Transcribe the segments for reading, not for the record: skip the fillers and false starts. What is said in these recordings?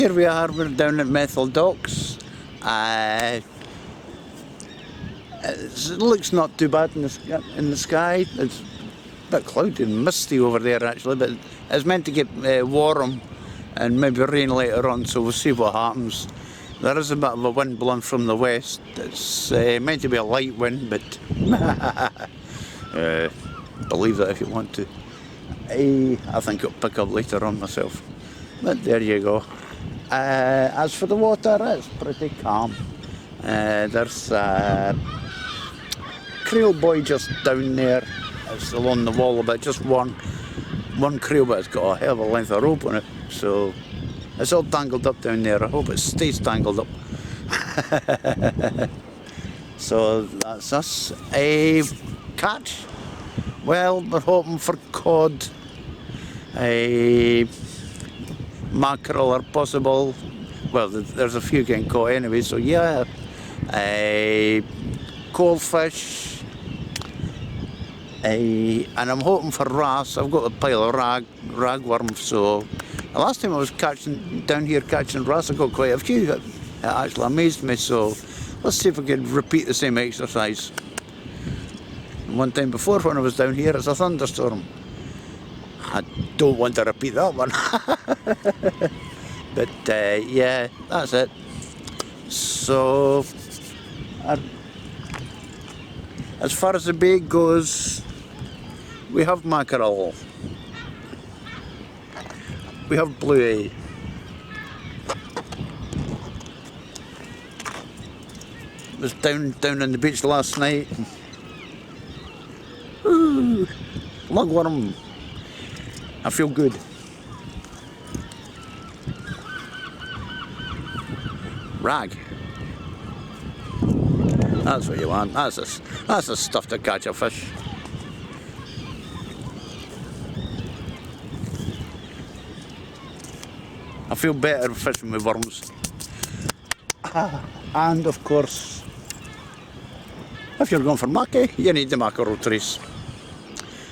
here we are, we're down at Methil docks. It looks not too bad in the sky. It's a bit cloudy and misty over there actually, but it's meant to get warm and maybe rain later on, so we'll see what happens. There is a bit of a wind blowing from the west. It's meant to be a light wind, but believe that if you want to. I think it'll pick up later on myself. But there you go. As for the water, it's pretty calm. There's a creel buoy just down there. It's along the wall a bit, just one creel, but it's got a hell of a length of rope on it. So it's all tangled up down there. I hope it stays tangled up. So that's us. A catch. Well, we're hoping for cod. A mackerel are possible. Well, there's a few getting caught anyway, so yeah. A goldfish. And I'm hoping for wrasse. I've got a pile of ragworms, so the last time I was down here catching wrasse, I got quite a few. It actually amazed me, so let's see if we can repeat the same exercise. One time before when I was down here, it's a thunderstorm. I don't want to repeat that one. But yeah, that's it. So as far as the bait goes, we have mackerel, we have bluey, was down on the beach last night. Ooh, lugworm. I feel good. Rag. That's what you want. That's the stuff to catch a fish. I feel better fishing with worms. And of course, if you're going for mackie, you need the mackerel trace.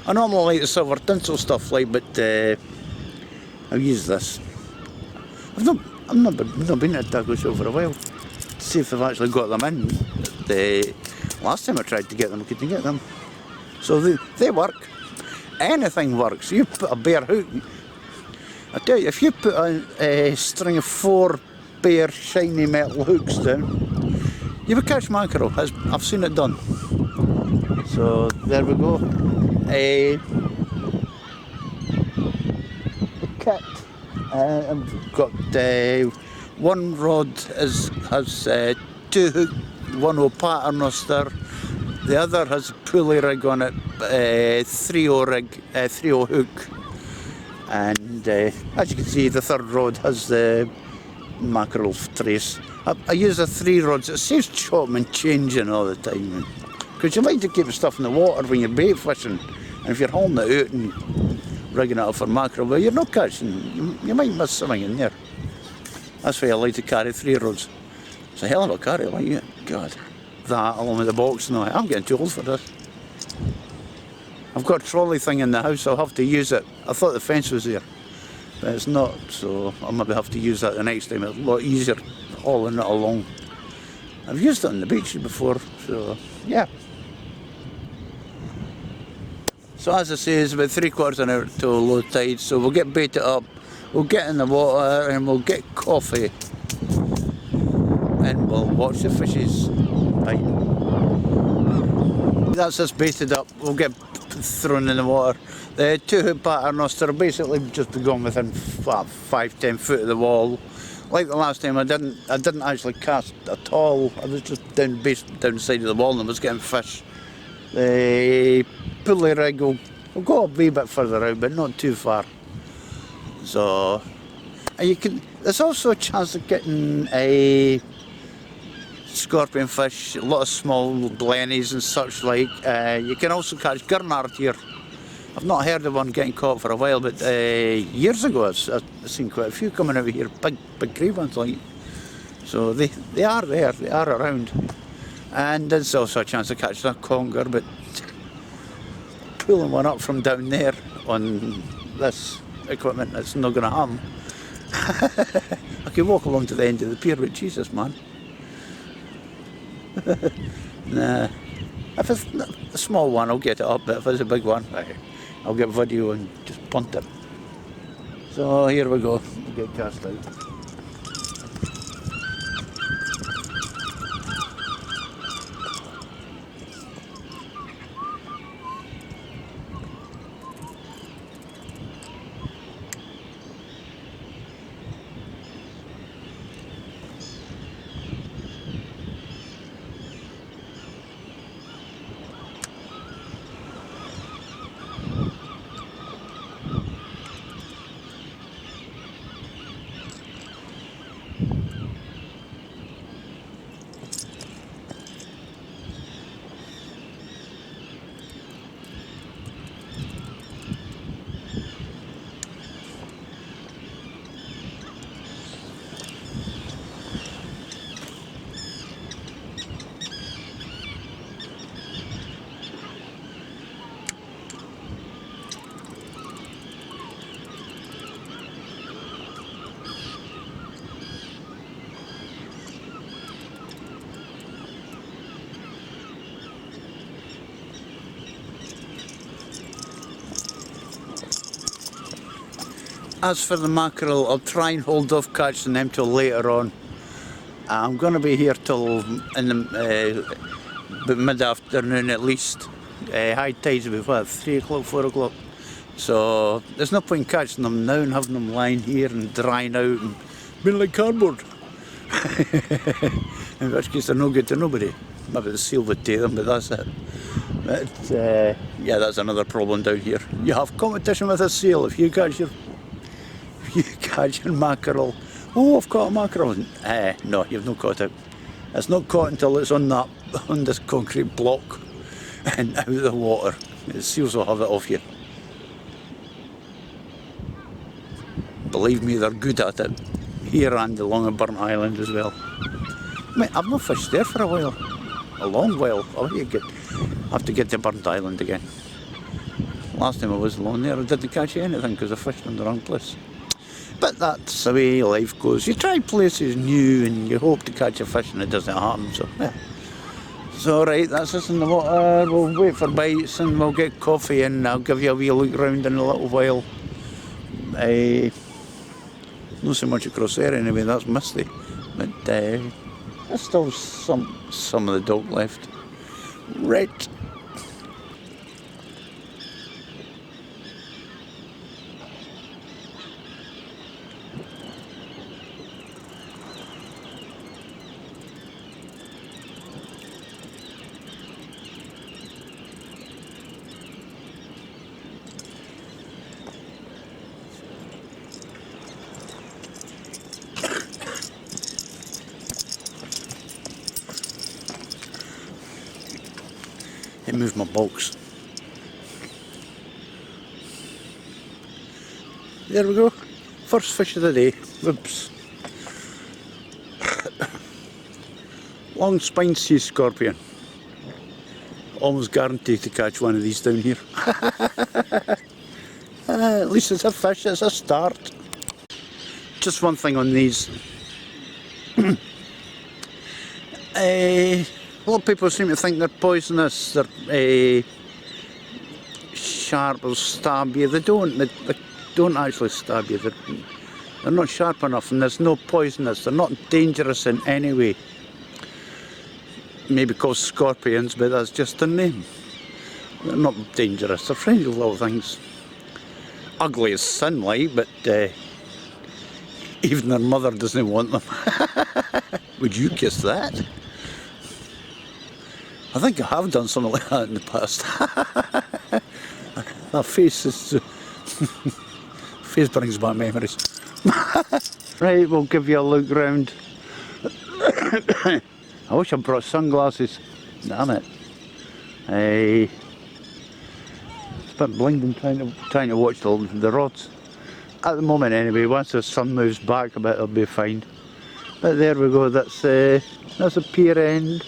I normally like the silver tinsel stuff, but I've used this. I've not been at Taco Show for a while to see if they've actually got them in. The last time I tried to get them, I couldn't get them. So they work. Anything works. You put a bare hook. I tell you, if you put a string of 4 bare shiny metal hooks down, you will catch mackerel. I've seen it done. So there we go. A kit. I've got one rod has 2 hooks, one with paternoster. The other has a pulley rig on it, 3/0 rig, 3/0 hook. And as you can see, the third rod has the mackerel trace. I use the 3 rods. It saves chopping and changing all the time. Because you like to keep stuff in the water when you're bait fishing. And if you're hauling it out and rigging it up for mackerel, well, you're not catching. You might miss something in there. That's why I like to carry 3 rods. It's a hell of a carry, like it. God. That along with the box and all that. I'm getting too old for this. I've got a trolley thing in the house, I'll have to use it. I thought the fence was there, but it's not, so I'll maybe have to use that the next time. It's a lot easier hauling it along. I've used it on the beach before, so yeah. So as I say, it's about 3/4 an hour to low tide, so we'll get baited up, we'll get in the water and we'll get coffee. And we'll watch the fishes bite. That's us baited up, we'll get thrown in the water. The 2 hook paternoster basically just gone within 5-10 foot of the wall. Like the last time, I didn't actually cast at all. I was just down the side of the wall and was getting fish. The pulley rig will go a wee bit further out, but not too far. So, and there's also a chance of getting a scorpion fish, a lot of small blennies and such like. You can also catch gurnard here. I've not heard of one getting caught for a while, but years ago I've seen quite a few coming out here, big grey ones like. So they are there, they are around. And there's also a chance of catching a conger, but pulling one up from down there on this equipment, it's not going to happen. I could walk along to the end of the pier, but Jesus, man. Nah. If it's a small one, I'll get it up, but if it's a big one, I'll get video and just punt it. So here we go, we'll get cast out. As for the mackerel, I'll try and hold off catching them till later on. I'm going to be here till in the mid-afternoon at least. High tides will be what, 3 o'clock, 4 o'clock. So there's no point catching them now and having them lying here and drying out and being like cardboard. In which case they're no good to nobody. Maybe the seal would take them, but that's it. But yeah, that's another problem down here. You have competition with a seal. If you catch your mackerel, oh, I've caught a mackerel. No, you've not caught it. It's not caught until it's on this concrete block and out of the water. The seals will have it off you. Believe me, they're good at it. Here and along a burnt island as well. I mean, I've not fished there for a while. A long while. I'll have to get to Burnt Island again. Last time I was along there, I didn't catch anything because I fished in the wrong place. But that's the way life goes. You try places new and you hope to catch a fish and it doesn't happen. So, yeah. So right, that's us in the water. We'll wait for bites and we'll get coffee and I'll give you a wee look round in a little while. Not so much across there anyway, that's misty. But there's still some of the dock left. Right. It moved my box. There we go. First fish of the day. Whoops. Long spine sea scorpion. Almost guaranteed to catch one of these down here. At least it's a fish, it's a start. Just one thing on these. A lot of people seem to think they're poisonous, they're sharp or stab you. They don't actually stab you. They're not sharp enough and there's no poisonous. They're not dangerous in any way. Maybe called scorpions, but that's just their name. They're not dangerous. They're friendly little things. Ugly as sin, like, but even their mother doesn't want them. Would you kiss that? I think I have done something like that in the past. That face is... face brings back memories. Right, we'll give you a look round. I wish I brought sunglasses. Damn it. It's a bit blinding trying to watch the rods. At the moment anyway, once the sun moves back a bit it'll be fine. But there we go, that's a pier end.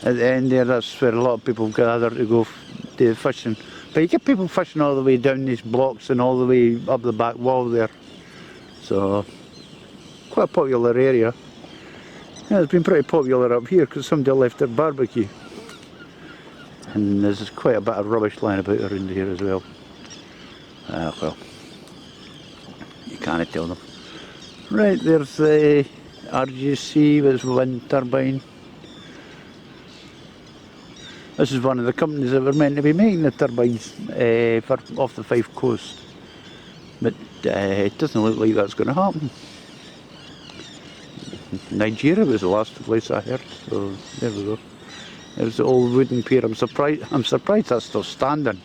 At the end there, that's where a lot of people gather to go do fishing. But you get people fishing all the way down these blocks and all the way up the back wall there. So, quite a popular area. Yeah, it's been pretty popular up here because somebody left their barbecue. And there's quite a bit of rubbish lying about around here as well. Well, you can't tell them. Right, there's the RGC with wind turbine. This is one of the companies that were meant to be making the turbines off the Fife Coast. But it doesn't look like that's going to happen. Nigeria was the last place I heard, so there we go. There's the old wooden pier. I'm surprised that's still standing.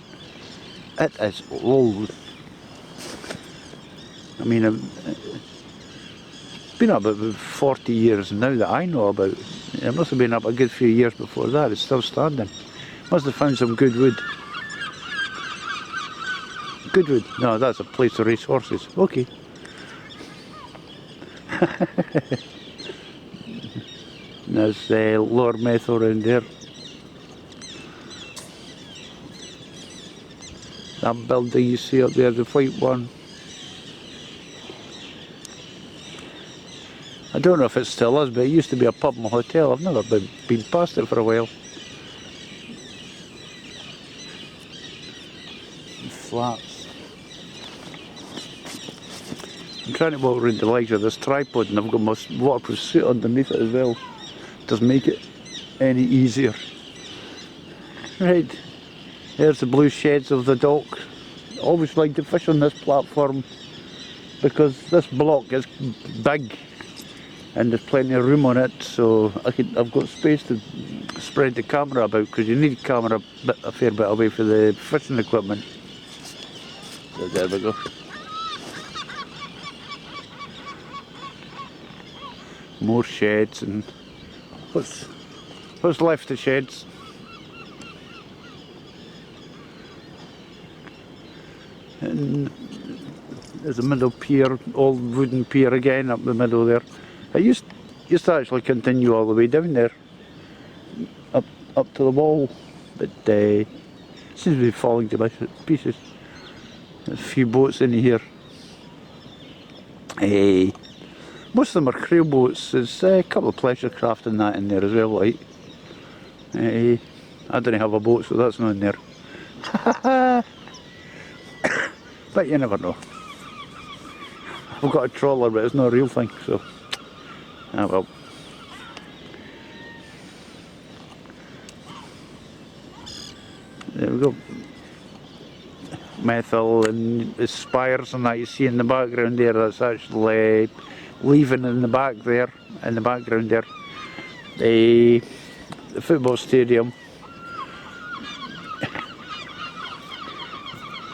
It is old. I mean, it's been up about 40 years now that I know about. It must have been up a good few years before that. It's still standing. Must have found some good wood. Good wood? No, that's a place to race horses. Okay. There's Lower Methil around there. That building you see up there, the white one. I don't know if it still is, but it used to be a pub and a hotel. I've never been past it for a while. Flats. I'm trying to walk around the legs of this tripod and I've got my waterproof suit underneath it as well. Doesn't make it any easier. Right, there's the blue sheds of the dock. Always like to fish on this platform because this block is big and there's plenty of room on it, so I've got space to spread the camera about because you need camera a fair bit away for the fishing equipment. So there we go. More sheds and what's left of sheds. And there's a middle pier, old wooden pier again up the middle there. I used to actually continue all the way down there, up to the wall, but it seems to be falling to pieces. There's a few boats in here. Most of them are crew boats. There's a couple of pleasure craft and that in there as well, like. I don't have a boat, so that's not in there. But you never know. I've got a trawler, but it's not a real thing, so. Ah well. There we go. Methil and the spires and that you see in the background there, that's actually leaving in the back there, in the background there. The football stadium.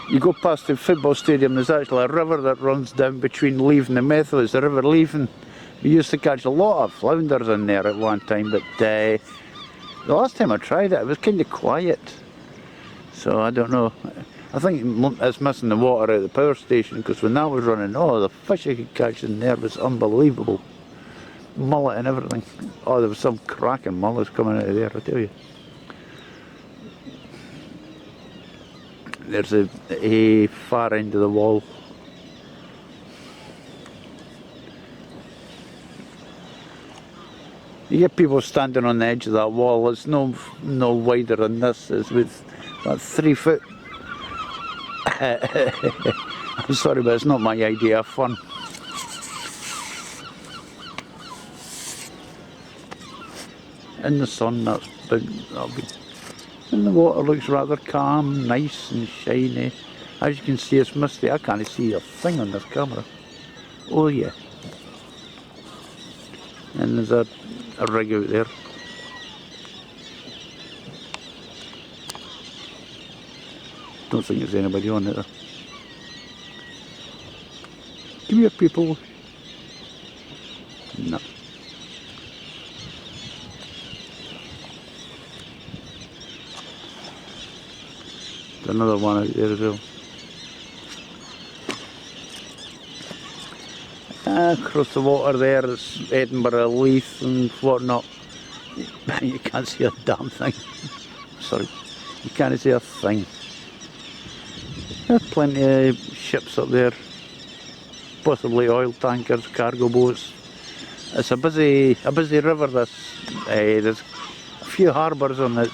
You go past the football stadium, there's actually a river that runs down between Leven and Methil. It's the River Leven. We used to catch a lot of flounders in there at one time, but the last time I tried it was kind of quiet. So I don't know. I think it's missing the water out of the power station, because when that was running, oh, the fish I could catch in there was unbelievable. Mullet and everything. Oh, there was some cracking mullets coming out of there, I tell you. There's a far end of the wall. You get people standing on the edge of that wall. It's no wider than this. It's with about 3 foot. I'm sorry, but it's not my idea of fun. In the sun, that'll be. And the water looks rather calm, nice and shiny. As you can see, it's misty. I can't see a thing on this camera. Oh yeah. And there's a rig out there. Don't think there's anybody on it. Come here, people. No. There's another one out there as well. Across the water there is Edinburgh, Leith and whatnot. You can't see a damn thing. Sorry, you can't see a thing. There's plenty of ships up there, possibly oil tankers, cargo boats. It's a busy river. This there's a few harbours on the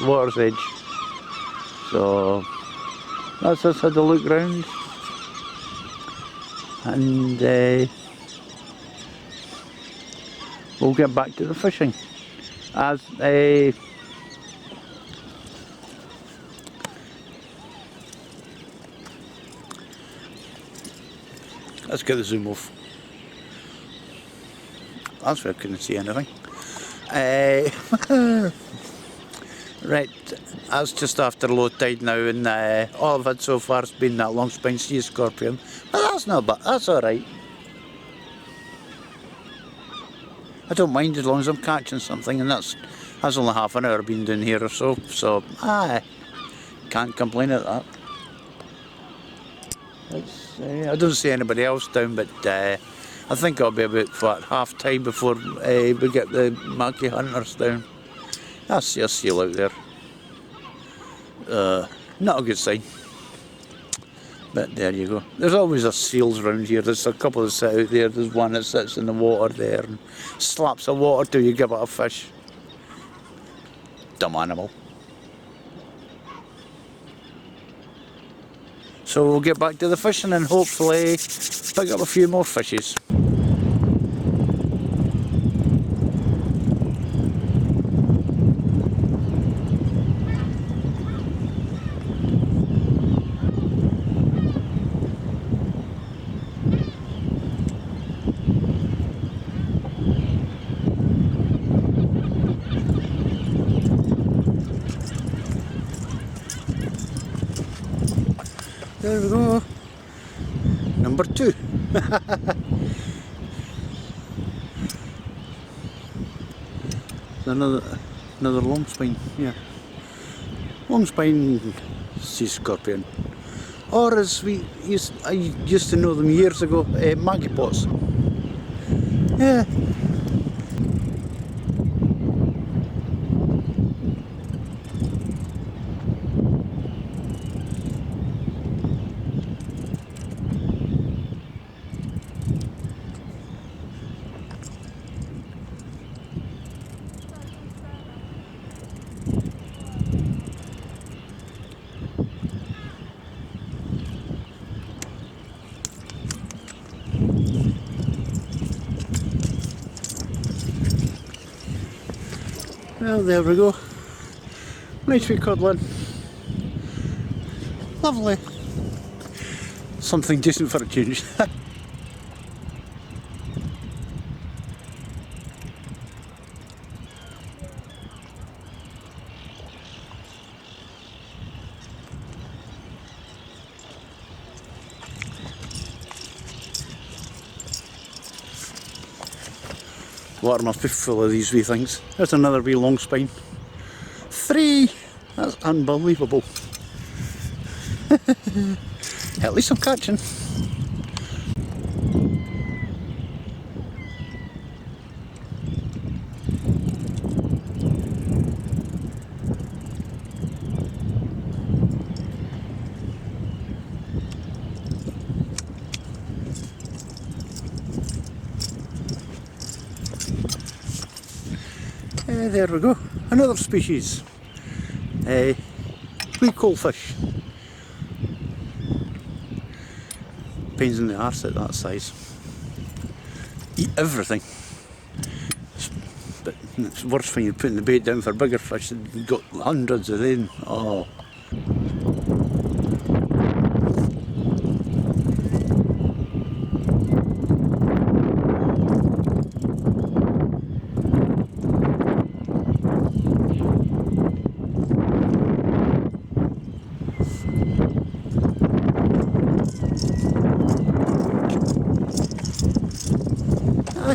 water's edge. So that's us had a look round, and we'll get back to the fishing. As let's get the zoom off. That's where I couldn't see anything. Right, that's just after low tide now, and all I've had so far has been that long spine sea scorpion. But that's not bad, that's alright. I don't mind as long as I'm catching something, and that's only half an hour been down here or so, I can't complain at that. I don't see anybody else down, but I think it'll be about half time before we get the Mackie hunters down. I see a seal out there. Not a good sign. But there you go. There's always a seals around here. There's a couple that sit out there. There's one that sits in the water there and slaps the water till you give it a fish. Dumb animal. So we'll get back to the fishing and hopefully pick up a few more fishes. There we go, number 2. another long spine, yeah, long spine sea scorpion, or as I used to know them years ago, Maggie pots. Yeah. Well, there we go. Nice wee codlin. Lovely. Something decent for a change. Water my fifth full of these wee things. There's another wee long spine. 3! That's unbelievable. At least I'm catching. There we go, another species, wee coalfish. Pains in the arse at that size. Eat everything. But it's worse when you're putting the bait down for bigger fish. You've got hundreds of them. Oh.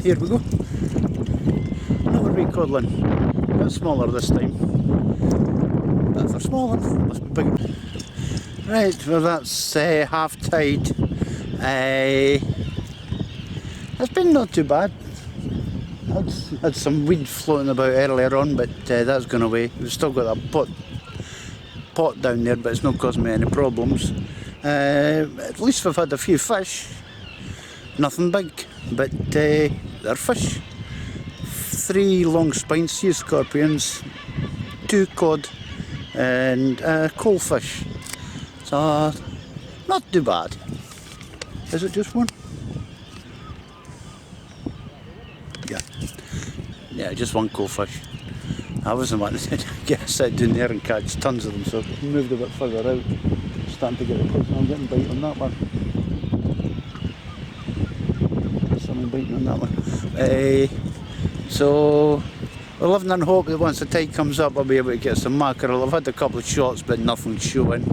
Here we go. Another wee codlin. A bit smaller this time. But they're smaller, must be bigger. Right, well that's half tide. It's been not too bad. Had some weed floating about earlier on, but that's gone away. We've still got that pot pot down there, but it's not causing me any problems. At least we've had a few fish. Nothing big, but they're fish. 3 long spine sea scorpions, 2 cod, and coalfish. So, not too bad. Is it just one? Yeah, just one coalfish. I wasn't wanting to get sit down there and catch tons of them, so I moved a bit further out. Starting to get a close, and I'm getting bite on that one. Something biting on that one. So we're living in hope that once the tide comes up, I'll be able to get some mackerel. I've had a couple of shots, but nothing showing.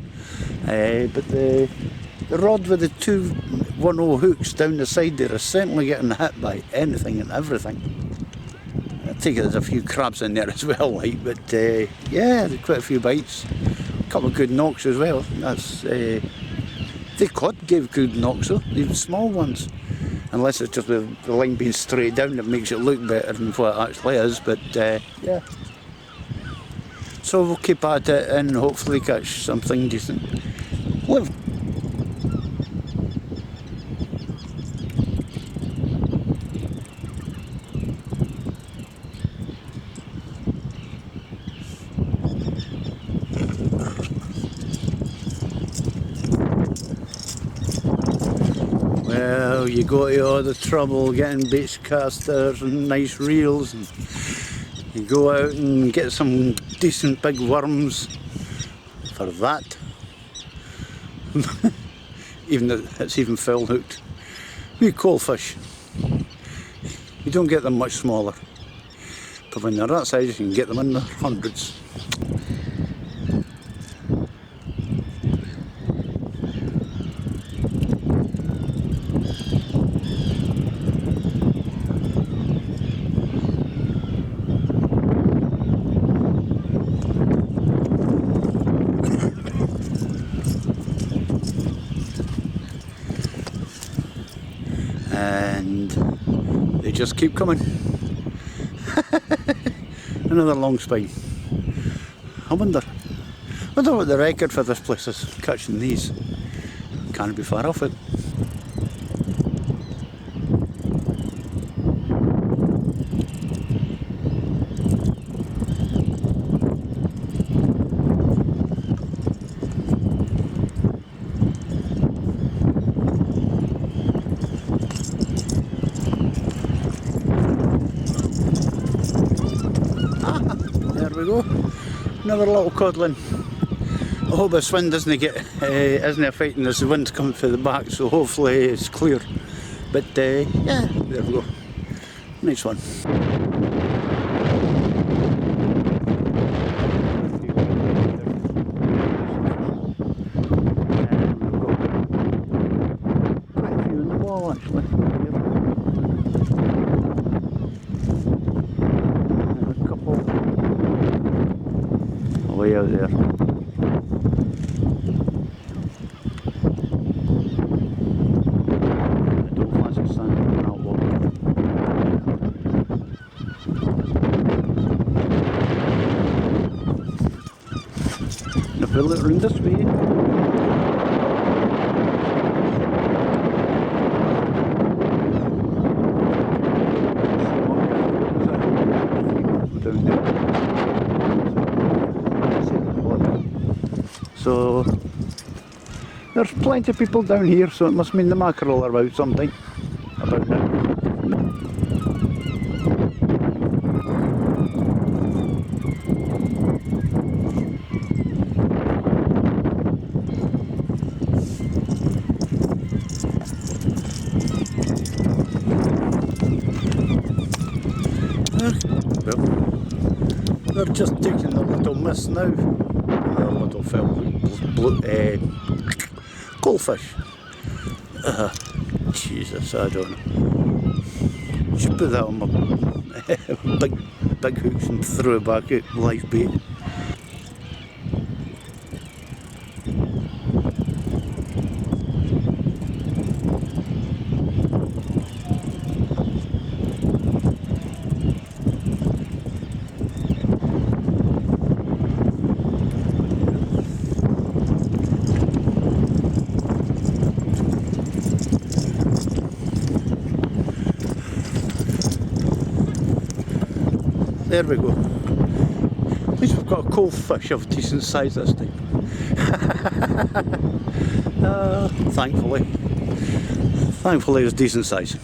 But the rod with the 2 1/0 hooks down the side there is certainly getting hit by anything and everything. I take it there's a few crabs in there as well, like, but yeah, there's quite a few bites. A couple of good knocks as well. That's the cod gave good knocks though, even small ones. Unless it's just the line being straight down that makes it look better than what it actually is, but yeah. So we'll keep at it and hopefully catch something decent. Well, you go to all the trouble getting bait casters and nice reels, and you go out and get some decent big worms for that. Even though it's even foul hooked. Wee coalfish. You don't get them much smaller. But when they're that size you can get them in the hundreds. And they just keep coming. Another long spine. I wonder what the record for this place is, catching these. Can't be far off it. There we go, another little codling. I hope this wind doesn't get isn't affecting us. The wind's coming through the back, so hopefully it's clear. But yeah, there we go. Nice one. Quite a few in the wall actually. Way out there. I don't fancy standing in that water. And if we look around this way, down there. So there's plenty of people down here, so it must mean the mackerel are out something about now. Well, they're just taking a little miss now. A little goldfish. Jesus, I don't know. Should put that on my big hooks and throw it back at live bait. There we go. At least we've got a cold fish of decent size this time. Thankfully. Thankfully it's decent size.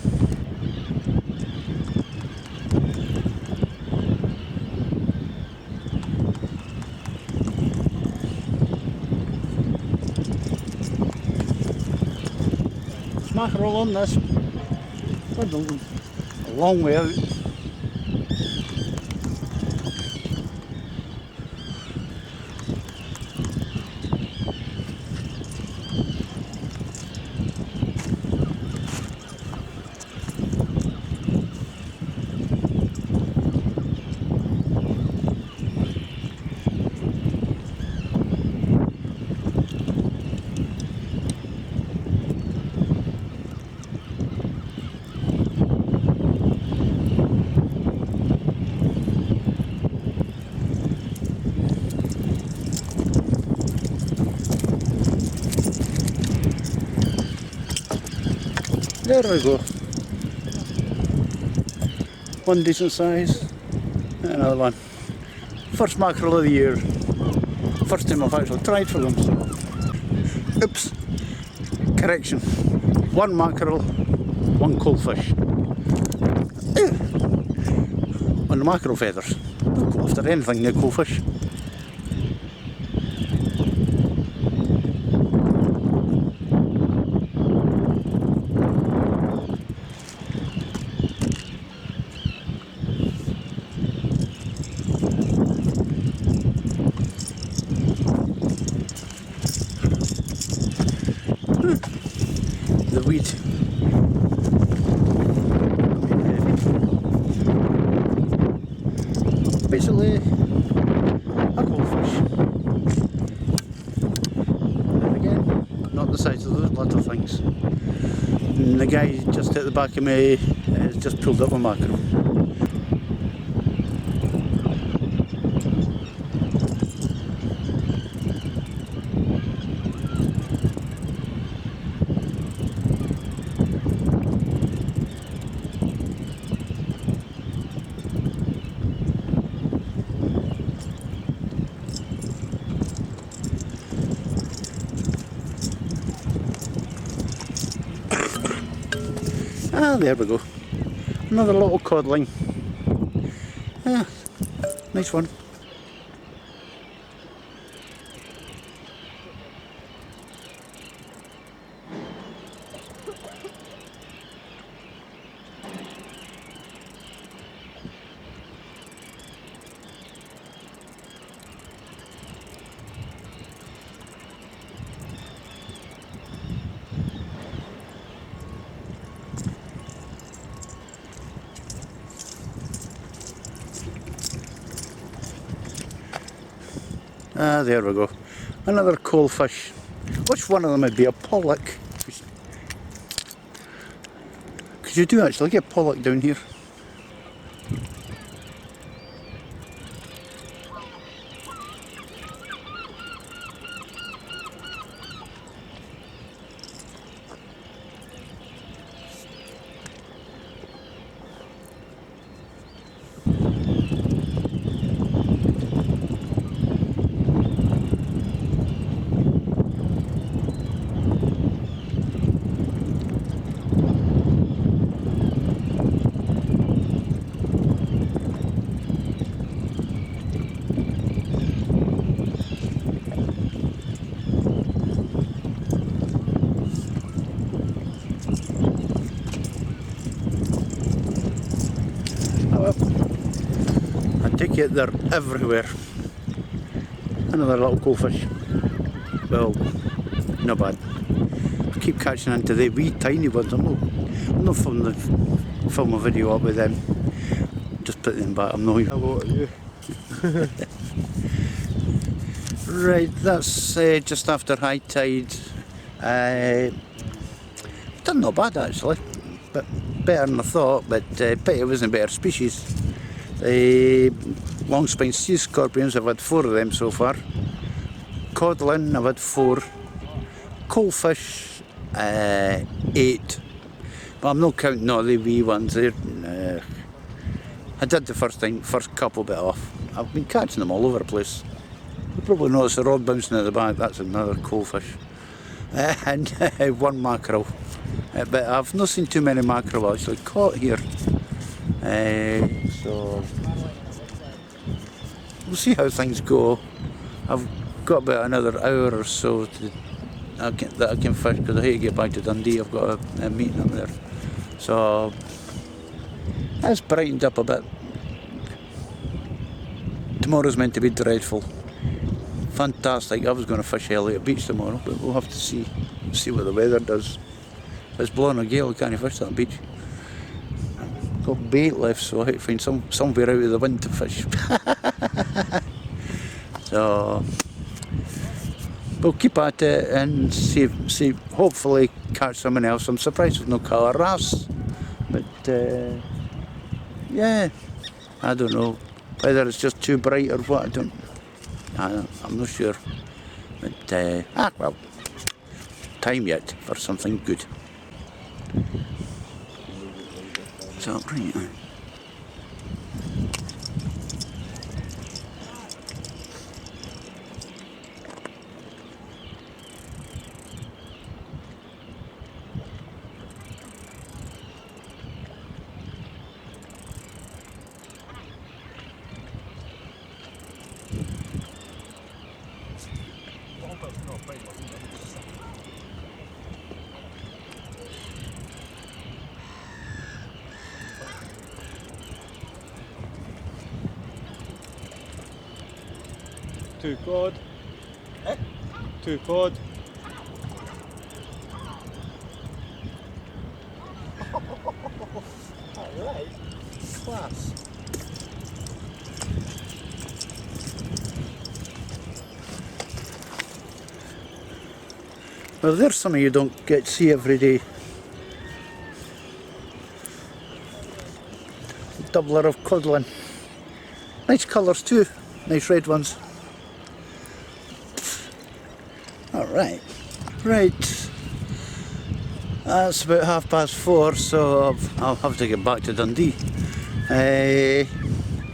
Mackerel on this. We're a long way out. There we go. One decent size, and another one. First mackerel of the year. First time I've actually tried for them. So. Oops. Correction. One mackerel, one cold fish. On the mackerel feathers. Don't go after anything near cold fish. The weed. Basically, a goldfish. And again, not the size of those little things. And the guy just at the back of me has just pulled up a mackerel. Ah, there we go. Another little codling. Ah, nice one. Ah, there we go. Another coal fish. Which one of them would be a pollock? Because you do actually get pollock down here. I take it they're everywhere. Another little goldfish. Well, not bad. I keep catching into the wee tiny ones. I'm not film a video up with them. Just put them back. I'm not even. Hello to you. Right, that's just after high tide. Done not bad actually, but better than I thought. But bet it wasn't a better species. Long spine sea scorpions, I've had 4 of them so far. Codlin, I've had 4. Coalfish, 8. But I'm not counting all the wee ones there. I did the first couple bit off. I've been catching them all over the place. You probably notice the rod bouncing at the back, that's another coal fish. And one mackerel. But I've not seen too many mackerel actually caught here. So we'll see how things go. I've got about another hour or so that I can fish because I hate to get back to Dundee. I've got a meeting up there. So it's brightened up a bit. Tomorrow's meant to be dreadful. Fantastic. I was going to fish Elliot Beach tomorrow, but we'll have to see what the weather does. If it's blowing a gale, I can't fish that beach. I've got bait left, so I have to find somewhere out of the wind to fish. So we'll keep at it and see. Hopefully catch someone else. I'm surprised with no colour wrasse, but yeah, I don't know whether it's just too bright or what. I'm not sure. But well, time yet for something good. So right. Two cod. Two cod. Alright, class. Well, there's something you don't get to see every day. Doubler of codlin. Nice colours too, nice red ones. Alright, right. That's about 4:30, so I'll have to get back to Dundee.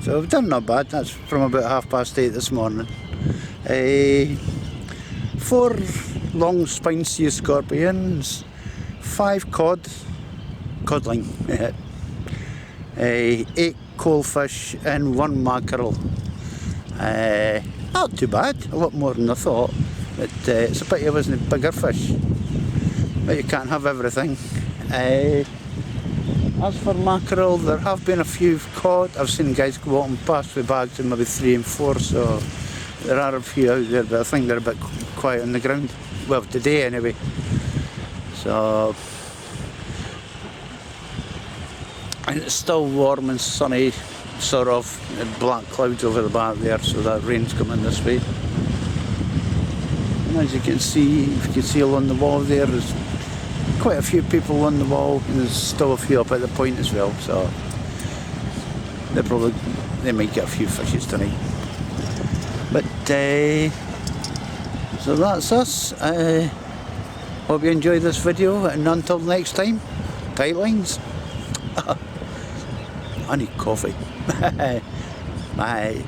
So I've done not bad, that's from about 8:30 this morning. 4 long spine sea scorpions, 5 codling, 8 coalfish and 1 mackerel. Not too bad, a lot more than I thought, but it's a pity it wasn't bigger fish, but you can't have everything. As for mackerel, there have been a few caught. I've seen guys go out and pass with bags of maybe 3 and 4, so there are a few out there, but I think they're a bit quiet on the ground. Well, today anyway. So, and it's still warm and sunny, sort of black clouds over the back there, so that rain's coming this way. And as you can see, if you can see along the wall there's quite a few people on the wall, and there's still a few up at the point as well, so they might get a few fishes tonight. But so that's us. Hope you enjoyed this video, and until next time, tight lines. I need coffee. Bye.